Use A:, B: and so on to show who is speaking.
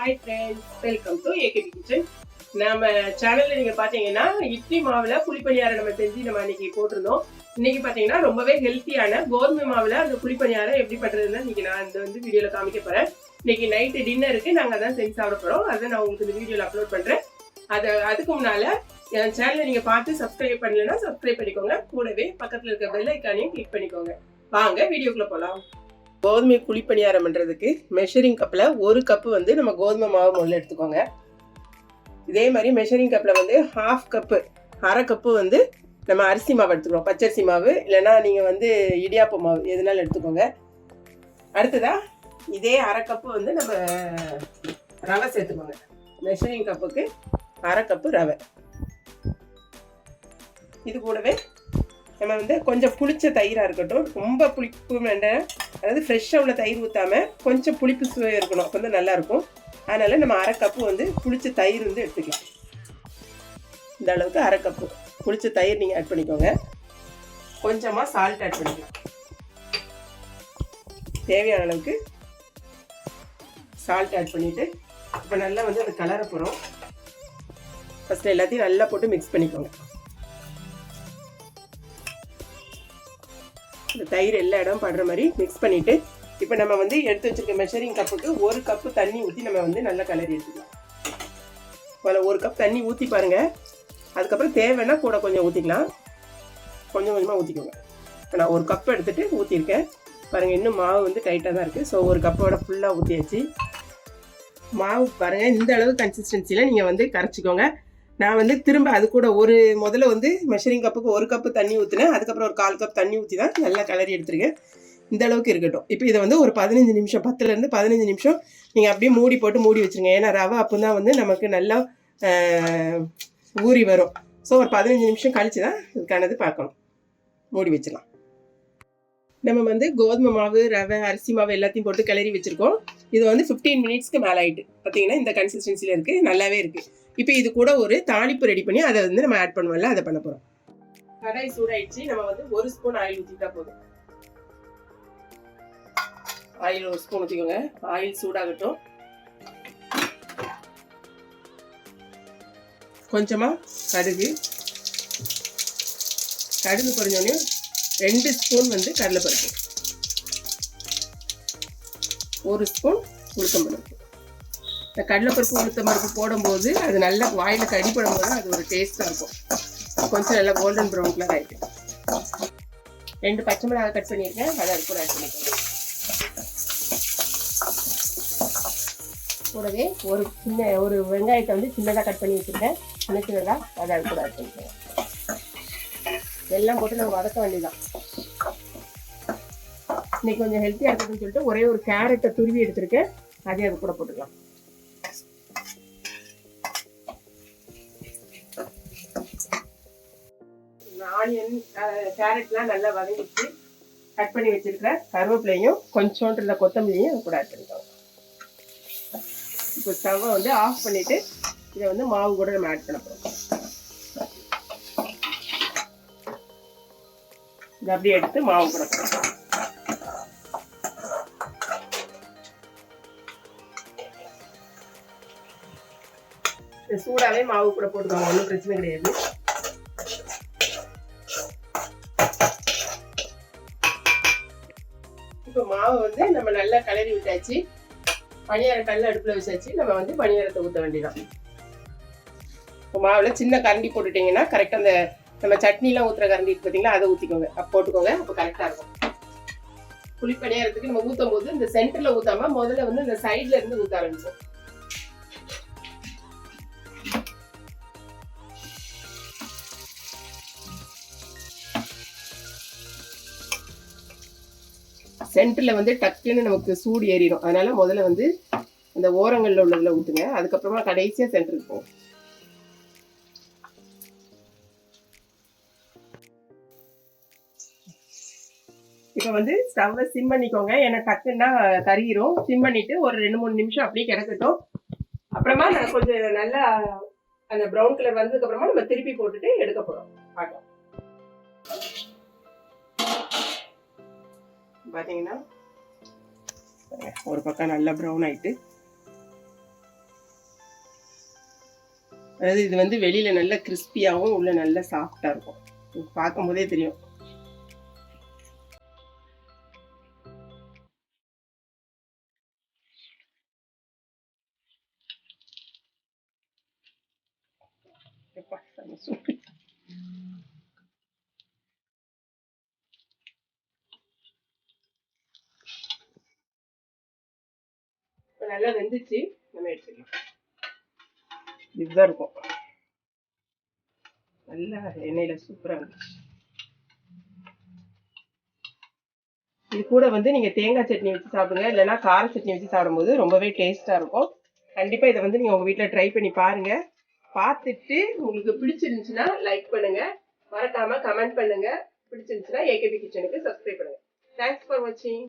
A: Hi friends, welcome to AKB Kitchen. நம்ம சேனல்ல நீங்க பாத்தீங்கன்னா இட்லி மாவுல குழிப்பணியாரம் நம்ம செஞ்சு நம்ம இன்னைக்கு போட்டிருந்தோம். இன்னைக்கு பாத்தீங்கன்னா ரொம்பவே ஹெல்த்தியான கோதுமை மாவுல அந்த குழிப்பணியாரம் எப்படி பண்றதுன்னு இன்னைக்கு நான் இந்த வீடியோல காமிக்க போறேன். இன்னைக்கு நைட் டின்னருக்கு நாங்க அதான் செஞ்சு சாப்பிட போறோம். அதை நான் உங்களுக்கு இந்த வீடியோல அப்லோட் பண்றேன். அதுக்கு முன்னால என் சேனலை நீங்க பார்த்து சப்ஸ்கிரைப் பண்ணலன்னா சப்ஸ்கிரைப் பண்ணிக்கோங்க. கூடவே பக்கத்துல இருக்க பெல் ஐக்கானையும் கிளிக் பண்ணிக்கோங்க. வாங்க வீடியோக்குள்ள போலாம். கோதுமை குழிப்பணியாரம் பண்றதுக்கு மெஷரிங் கப்ல ஒரு கப்பு வந்து நம்ம கோதுமை மாவு முதல்ல எடுத்துக்கோங்க. இதே மாதிரி மெஷரிங் கப்ல வந்து ஹாஃப் கப்பு அரை கப்பு வந்து நம்ம அரிசி மாவு எடுத்துக்கிறோம். பச்சரிசி மாவு இல்லைன்னா நீங்க வந்து இடியாப்ப மாவு எதுனாலும் எடுத்துக்கோங்க. அடுத்ததா இதே அரை கப்பு வந்து நம்ம ரவை சேர்த்துக்கோங்க. மெஷரிங் கப்புக்கு அரை கப்பு ரவை. இது கூடவே நம்ம வந்து கொஞ்சம் புளிச்ச தயிராக இருக்கட்டும், ரொம்ப புளிப்பு வேண்டாம், அதாவது ஃப்ரெஷ்ஷாக உள்ள தயிர் ஊற்றாமல் கொஞ்சம் புளிப்பு சுவை இருக்கணும், அப்போ வந்து நல்லாயிருக்கும். அதனால் நம்ம அரை கப்பு வந்து புளிச்ச தயிர் வந்து எடுத்துக்கலாம். இந்த அளவுக்கு அரை கப்பு புளிச்ச தயிர் நீங்கள் ஆட் பண்ணிக்கோங்க. கொஞ்சமாக சால்ட் ஆட் பண்ணிக்கலாம். தேவையான அளவுக்கு சால்ட் ஆட் பண்ணிவிட்டு இப்போ நல்லா வந்து அது கலர போகிறோம். ஃபஸ்ட்டு எல்லாத்தையும் நல்லா போட்டு மிக்ஸ் பண்ணிக்கோங்க. இந்த தயிர் எல்லா இடம் படுற மாதிரி மிக்ஸ் பண்ணிவிட்டு இப்போ நம்ம வந்து எடுத்து வச்சுருக்க மெஷரிங் கப்புக்கு ஒரு கப்பு தண்ணி ஊற்றி நம்ம வந்து நல்லா கலரி எடுத்துக்கலாம். அதில் ஒரு கப் தண்ணி ஊற்றி பாருங்கள். அதுக்கப்புறம் தேவைன்னா கூட கொஞ்சம் ஊற்றிக்கலாம். கொஞ்சம் கொஞ்சமாக ஊற்றிக்கோங்க. இப்போ நான் ஒரு கப் எடுத்துகிட்டு ஊற்றிருக்கேன் பாருங்கள். இன்னும் மாவு வந்து டைட்டாக தான் இருக்குது. ஸோ ஒரு கப்போட ஃபுல்லாக ஊற்றியாச்சு. மாவு பாருங்கள், இந்த அளவு கன்சிஸ்டன்சியில் நீங்கள் வந்து கரைச்சிக்கோங்க. நான் வந்து திரும்ப அது கூட முதல்ல வந்து மெஷரிங் கப்புக்கு ஒரு கப்பு தண்ணி ஊற்றினேன். அதுக்கப்புறம் ஒரு 1/4 கப் தண்ணி ஊற்றி தான் நல்லா கலரி எடுத்துருக்கேன். இந்த அளவுக்கு இருக்கட்டும். இப்போ இதை வந்து ஒரு 15 நிமிஷம், 10லேருந்து 15 நிமிஷம் நீங்கள் அப்படியே மூடி போட்டு மூடி வச்சுருங்க. ஏன்னா ரவை அப்போ தான் வந்து நமக்கு நல்லா ஊறி வரும். ஸோ ஒரு 15 நிமிஷம் கழித்து தான் இதுக்கானது பார்க்கணும். மூடி வச்சிடலாம். நம்ம வந்து கோதுமை மாவு, ரவை, அரிசி மாவு எல்லாத்தையும் போட்டு கிளறி வச்சுருக்கோம். இது வந்து 15 மினிட்ஸ்க்கு மேலே ஆகிட்டு. பார்த்தீங்கன்னா இந்த கன்சிஸ்டன்சியில் இருக்குது, நல்லாவே இருக்குது. இப்போ இது கூட ஒரு தாளிப்பு ரெடி பண்ணி அதை வந்து நம்ம ஆட் பண்ணுவோம்ல, அதை பண்ண போகிறோம். கடாய் சூடாயிடுச்சு. நம்ம வந்து 1 ஸ்பூன் ஆயில் ஊற்றிட்டா போதும். ஆயில் 1 ஸ்பூன் ஊற்றிக்கோங்க. ஆயில் சூடாகட்டும். கொஞ்சமாக கடுகு பொரிஞ்சோடனே 2 ஸ்பூன் வந்து கடலைப்பருப்பு, 1 ஸ்பூன் உளுத்தம்பருப்பு. இந்த கடலைப்பருப்பு உளுத்தம்பருப்பு போடும்போது அது நல்லா வாயில் கடிப்படும் போது அது ஒரு டேஸ்ட்டாக இருக்கும். கொஞ்சம் நல்லா கோல்டன் ப்ரௌன் கலர் ஆகிட்டு 2 பச்சை மிளகாய் கட் பண்ணியிருக்கேன், அதை அது கூட ஆட் பண்ணிக்கோங்க. கூடவே ஒரு வெங்காயத்தை வந்து சின்னதாக கட் பண்ணி வச்சுருக்கேன், சின்னதாக அதை அது கூட ஆட் பண்ணிக்கோங்க. எல்லாம் போட்டு நம்ம வதக்க வேண்டியதான். இன்னைக்கு கொஞ்சம் ஹெல்த்தியாக இருக்குதுன்னு சொல்லிட்டு ஒரே ஒரு கேரட்டை துருவி எடுத்திருக்கேன், அதையும் அது கூட போட்டுக்கலாம். ஆனியன், கேரட்லாம் நல்லா வதங்கிச்சு. கட் பண்ணி வச்சிருக்கிற கருவேப்பிலையும் கொஞ்சோண்டு இந்த கொத்தமல்லியும் அது கூட ஆட் பண்ணிக்கோங்க. இப்போ ஸ்டவ்வை வந்து ஆஃப் பண்ணிவிட்டு இதை வந்து மாவு கூட நம்ம ஆட் பண்ண போகிறோம். இதை அப்படியே எடுத்து மாவு கூட போகிறோம். சூடாவே மாவு கூட போட்டுக்கோங்க, ஒன்றும் பிரச்சனை கிடையாது. இப்போ மாவு வந்து நம்ம நல்லா கலரி விட்டாச்சு. பணியார கல்ல அடுப்புல வச்சாச்சு. நம்ம வந்து பணியாரத்தை ஊற்ற வேண்டியதான். இப்போ மாவுல சின்ன கரண்டி போட்டுட்டீங்கன்னா கரெக்டாக அந்த நம்ம சட்னிலாம் ஊற்றுற கரண்டி பார்த்தீங்களா, அதை ஊற்றிக்கோங்க. அப்போ போட்டுக்கோங்க, அப்போ கரெக்டாக இருக்கும். குழிப்பணியாரத்துக்கு நம்ம ஊற்றும் போது இந்த சென்டர்ல ஊற்றாம முதல்ல வந்து இந்த சைட்ல இருந்து ஊற்ற ஆரம்பிச்சோம். சென்டரில் வந்து டக்குன்னு நமக்கு சூடு ஏறிடும். அதனால முதல்ல வந்து அந்த ஓரங்களில் உள்ளதில் ஊற்றுங்க, அதுக்கப்புறமா கடைசியாக சென்டருக்கு போகும். இப்போ வந்து ஸ்டவ்வை சிம் பண்ணிக்கோங்க, ஏன்னா டக்குன்னா கறியிரும். சிம் பண்ணிட்டு ஒரு 2-3 நிமிஷம் அப்படியே கிடக்கட்டும். அப்புறமா நான் கொஞ்சம் நல்லா அந்த ப்ரௌன் கலர் வந்ததுக்கப்புறமா நம்ம திருப்பி போட்டுட்டு எடுக்க போகிறோம். பார்க்கலாம். பார்த்தீங்கன்னா ஒரு பக்கம் நல்லா ப்ரௌன் ஆயிட்டு அதாவது இது வந்து வெளியில நல்ல கிறிஸ்பியாகவும் உள்ள நல்ல சாஃப்டா இருக்கும். பார்க்கும் போதே தெரியும். நல்லா வெந்துச்சு, நம்ம எடுத்துக்கலாம். இதுதான் இருக்கும். நல்லா எண்ணெயில சூப்பரா வந்துச்சு. இது கூட வந்து நீங்க தேங்காய் சட்னி வச்சு சாப்பிடுங்க, இல்லைன்னா கார சட்னி வச்சு சாப்பிடும்போது ரொம்பவே டேஸ்டா இருக்கும். கண்டிப்பா இதை வந்து நீங்க உங்க வீட்டுல ட்ரை பண்ணி பாருங்க. பார்த்துட்டு உங்களுக்கு பிடிச்சிருந்துச்சுன்னா லைக் பண்ணுங்க, மறக்காம கமெண்ட் பண்ணுங்க. பிடிச்சிருந்துச்சுன்னா ஏகேபி கிச்சனுக்கு சப்ஸ்கிரைப் பண்ணுங்க. தேங்க்ஸ் ஃபார் வாட்சிங்.